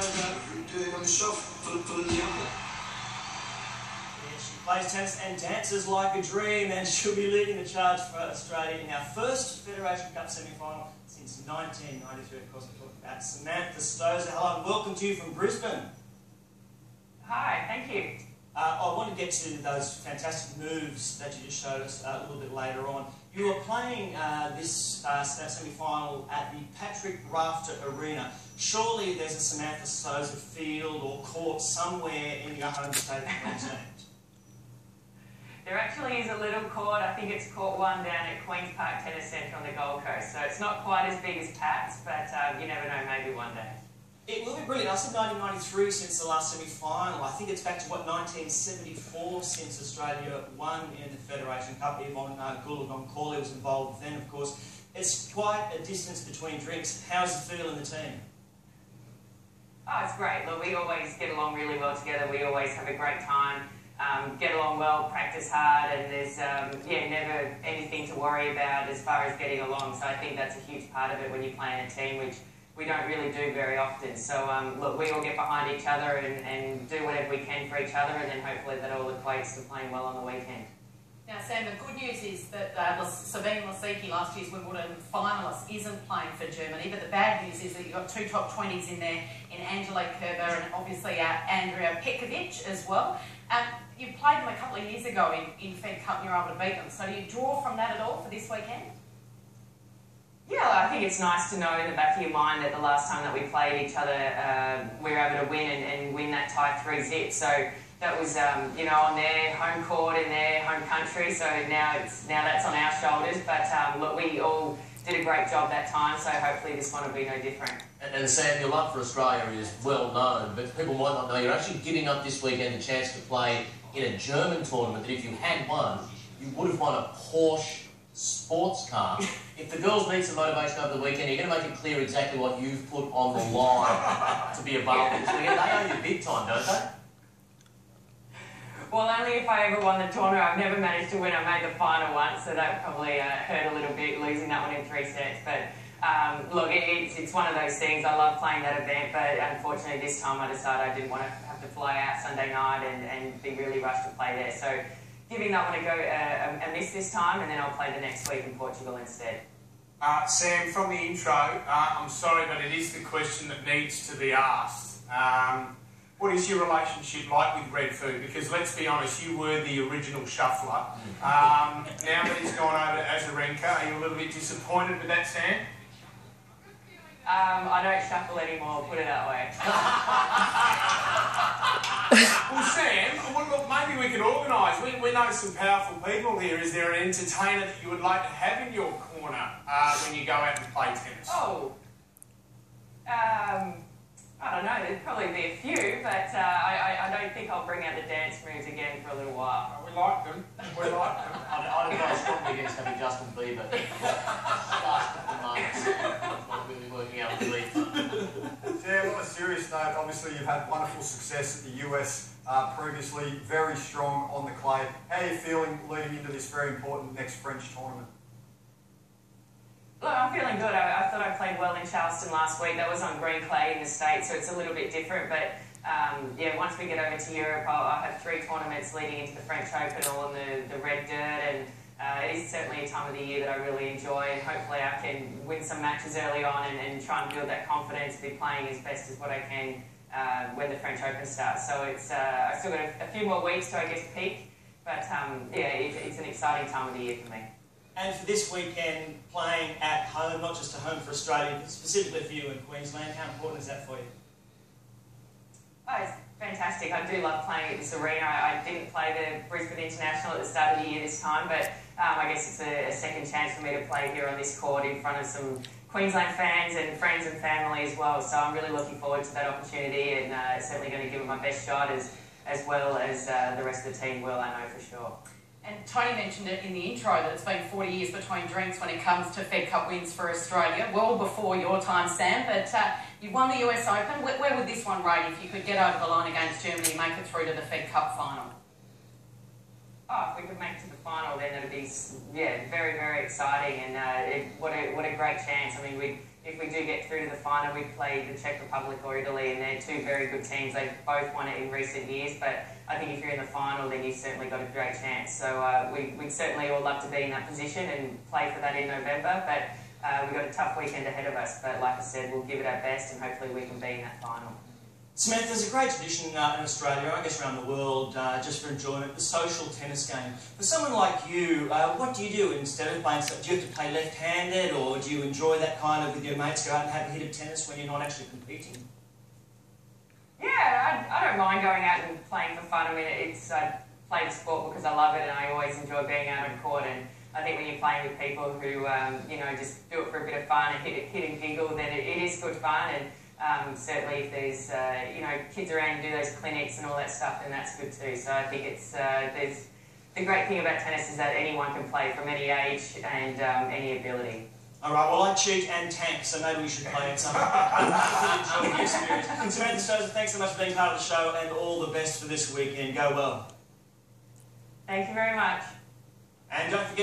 She plays tennis and dances like a dream, and she'll be leading the charge for Australia in our first Federation Cup semi-final since 1993. Of course, we're talking about Samantha Stosur. Hello and welcome to you from Brisbane. Hi, thank you. I want to get to those fantastic moves that you just showed us a little bit later on. You were playing this semi-final at the Patrick Rafter Arena. Surely there's a Samantha Stosur field or court somewhere in your home state of Queensland. There actually is a little court, I think it's Court 1 down at Queen's Park Tennis Centre on the Gold Coast. So it's not quite as big as Pat's, but you never know, maybe one day. It will be brilliant. I said 1993 since the last semi-final. I think it's back to, 1974 since Australia won in the Federation Cup. Yvonne Goolagong-Cawley was involved then, of course. It's quite a distance between drinks. How's it feel in the team? Oh, it's great. Look, we always get along really well together. We always have a great time. Get along well, practice hard, and there's never anything to worry about as far as getting along. So I think that's a huge part of it when you play in a team, which we don't really do very often. So look, we all get behind each other and do whatever we can for each other, and then hopefully that all equates to playing well on the weekend. Now, Sam, the good news is that Sabine Lisicki, last year's Wimbledon finalist, isn't playing for Germany, but the bad news is that you've got two top 20s in there, in Angelique Kerber and obviously Andrea Petkovic as well. You played them a couple of years ago in Fed Cup and you were able to beat them, so do you draw from that at all for this weekend? Yeah, I think it's nice to know in the back of your mind that the last time that we played each other, we were able to win and win that tie 3-0. So that was, on their home court in their home country. So now that's on our shoulders. But look, we all did a great job that time. So hopefully this one will be no different. And Sam, your love for Australia is well known, but people might not know you're actually giving up this weekend the chance to play in a German tournament that if you had won, you would have won a Porsche sports car. If the girls need some motivation over the weekend, you're going to make it clear exactly what you've put on the line to be available this weekend. They owe you big time, don't they? Well, only if I ever won the tournament. I've never managed to win. I made the final once, so that probably hurt a little bit, losing that one in 3 sets. But look, it's one of those things. I love playing that event, but unfortunately this time I decided I didn't want to have to fly out Sunday night and be really rushed to play there. So giving that one a go, a miss this time, and then I'll play the next week in Portugal instead. Sam, from the intro, I'm sorry, but it is the question that needs to be asked. What is your relationship like with red food? Because let's be honest, you were the original shuffler. Now that he's gone over to Azarenka, are you a little bit disappointed with that, Sam? I don't shuffle anymore, put it that way. Well, Sam, look, maybe we could organise. We know some powerful people here. Is there an entertainer that you would like to have in your corner when you go out and play tennis? Oh, I don't know. There'd probably be a few, but I don't think I'll bring out the dance moves again for a little while. Oh, we like them. We like them. I'd advise strongly against having Justin Bieber. Just at the moment. It's not really working out for me. Sam, on a serious note, obviously you've had wonderful success at the US previously, very strong on the clay. How are you feeling leading into this very important next French tournament? Look, I'm feeling good. I thought I played well in Charleston last week. That was on green clay in the States, so it's a little bit different. But once we get over to Europe, I'll have 3 tournaments leading into the French Open, all on the red dirt, and it is certainly a time of the year that I really enjoy, and hopefully I can win some matches early on and try and build that confidence to be playing as best as what I can when the French Open starts. So it's I've still got a few more weeks to, I guess, peak, but it's an exciting time of the year for me. And for this weekend, playing at home, not just at home for Australia, but specifically for you in Queensland, how important is that for you? Oh, it's fantastic. I do love playing at this arena. I didn't play the Brisbane International at the start of the year this time, but I guess it's a second chance for me to play here on this court in front of some Queensland fans and friends and family as well. So I'm really looking forward to that opportunity, and certainly going to give it my best shot as well as the rest of the team will, I know for sure. And Tony mentioned it in the intro that it's been 40 years between drinks when it comes to Fed Cup wins for Australia, well before your time, Sam, but you've won the US Open. Where would this one rate if you could get over the line against Germany and make it through to the Fed Cup final? Oh, if we could make it to the final, then it would be very, very exciting, and what a great chance. I mean, we'd if we do get through to the final, we play the Czech Republic or Italy, and they're two very good teams. They've both won it in recent years, but I think if you're in the final, then you've certainly got a great chance. So we'd certainly all love to be in that position and play for that in November, but we've got a tough weekend ahead of us. But like I said, we'll give it our best, and hopefully we can be in that final. Samantha, there's a great tradition in Australia, I guess around the world, just for enjoyment, the social tennis game. For someone like you, what do you do instead of playing? Do you have to play left-handed, or do you enjoy that kind of with your mates, go out and have a hit of tennis when you're not actually competing? Yeah, I don't mind going out and playing for fun. I mean, I play the sport because I love it, and I always enjoy being out on court. And I think when you're playing with people who, you know, just do it for a bit of fun and hit and giggle, then it is good fun. And certainly if there's, you know, kids around who do those clinics and all that stuff, then that's good too. So I think it's, the great thing about tennis is that anyone can play from any age and any ability. All right, well, I cheat and tank, so maybe we should play at some point. Hopefully enjoy the experience. Samantha Stosur, thanks so much for being part of the show, and all the best for this weekend. Go well. Thank you very much. And don't forget